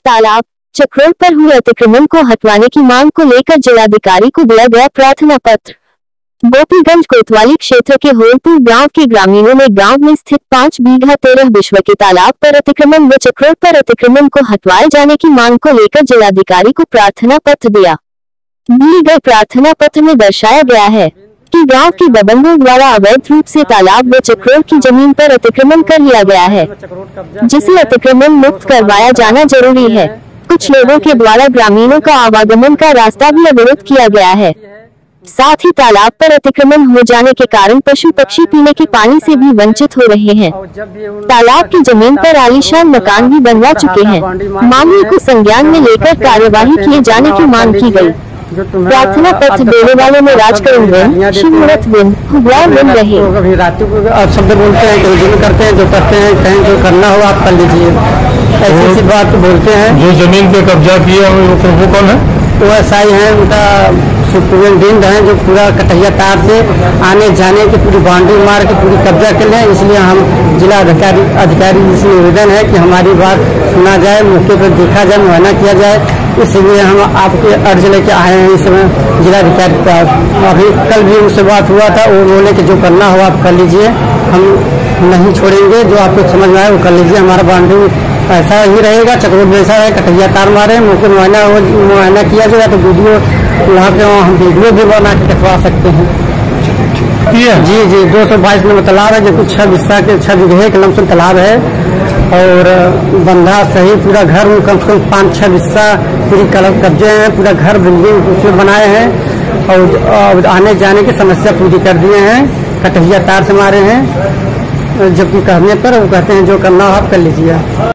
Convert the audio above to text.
तालाब चक्रोड़ पर हुए अतिक्रमण को हटवाने की मांग को लेकर जिलाधिकारी को दिया गया प्रार्थना पत्र। गोपीगंज कोतवाली क्षेत्र के होलपुर गांव के ग्रामीणों ने गांव में स्थित 5 बीघा 13 विश्व के तालाब पर अतिक्रमण व चक्रोड़ पर अतिक्रमण को हटवाए जाने की मांग को लेकर जिलाधिकारी को प्रार्थना पत्र दिया। दिए गए प्रार्थना पत्र में दर्शाया गया है कि गांव के दबंगों द्वारा अवैध रूप से तालाब व चक्रोड़ की जमीन पर अतिक्रमण कर लिया गया है, जिसे अतिक्रमण मुक्त करवाया जाना जरूरी है। कुछ लोगों के द्वारा ग्रामीणों का आवागमन का रास्ता भी अवरुद्ध किया गया है। साथ ही तालाब पर अतिक्रमण हो जाने के कारण पशु पक्षी पीने के पानी से भी वंचित हो रहे हैं। तालाब की जमीन पर आलीशान मकान भी बनवा चुके हैं। मामले को संज्ञान में लेकर कार्यवाही किए जाने की मांग की गई। प्रार्थना पत्र देने वालों में राजकरण बिन, शिवमूर्त बिन, हुआ बिन रहे। रातों को आप शब्द बोलते हैं, जो करते हैं, जो करते हैं, कहीं जो करना हो आप कर लीजिए, ऐसी बात बोलते हैं। जो जमीन पे कब्जा किया वो कौन है? वो SI है, उनका सुपरिटेंडेंट है, जो पूरा कटैया तार से आने जाने की पूरी बाउंड्री मार के पूरी कब्जा कर लें। इसलिए हम जिला अधिकारी से निवेदन है कि हमारी बात सुना जाए, मौके पर देखा जाए, मुआयना किया जाए। इसलिए हम आपके अर्ज लेके आए हैं इस समय जिलाधिकारी के पास। अभी कल भी उनसे बात हुआ था, वो बोले कि जो करना हो आप कर लीजिए, हम नहीं छोड़ेंगे, जो आपको समझ में आए वो कर लीजिए। हमारा बाउंड्री ऐसा ही रहेगा, चक्रोड़ जैसा है, कटैया तार मारे, मुझे मुआयना किया जाए तो वीडियो वहाँ पे हम वीडियो भी बना के कटवा सकते हैं। जी 222 नंबर तालाब है, जो कुछ 6 बीघे के लमसम तालाब है और बंधा सही पूरा घर में कम से कम 5-6 हिस्सा पूरी कब्जे हैं, पूरा घर बिल्डिंग उसमें बनाए हैं और आने जाने की समस्या पूरी कर दिए हैं। कटैया तार से मारे हैं, जबकि कहने पर वो कहते हैं जो करना हो आप कर लीजिए।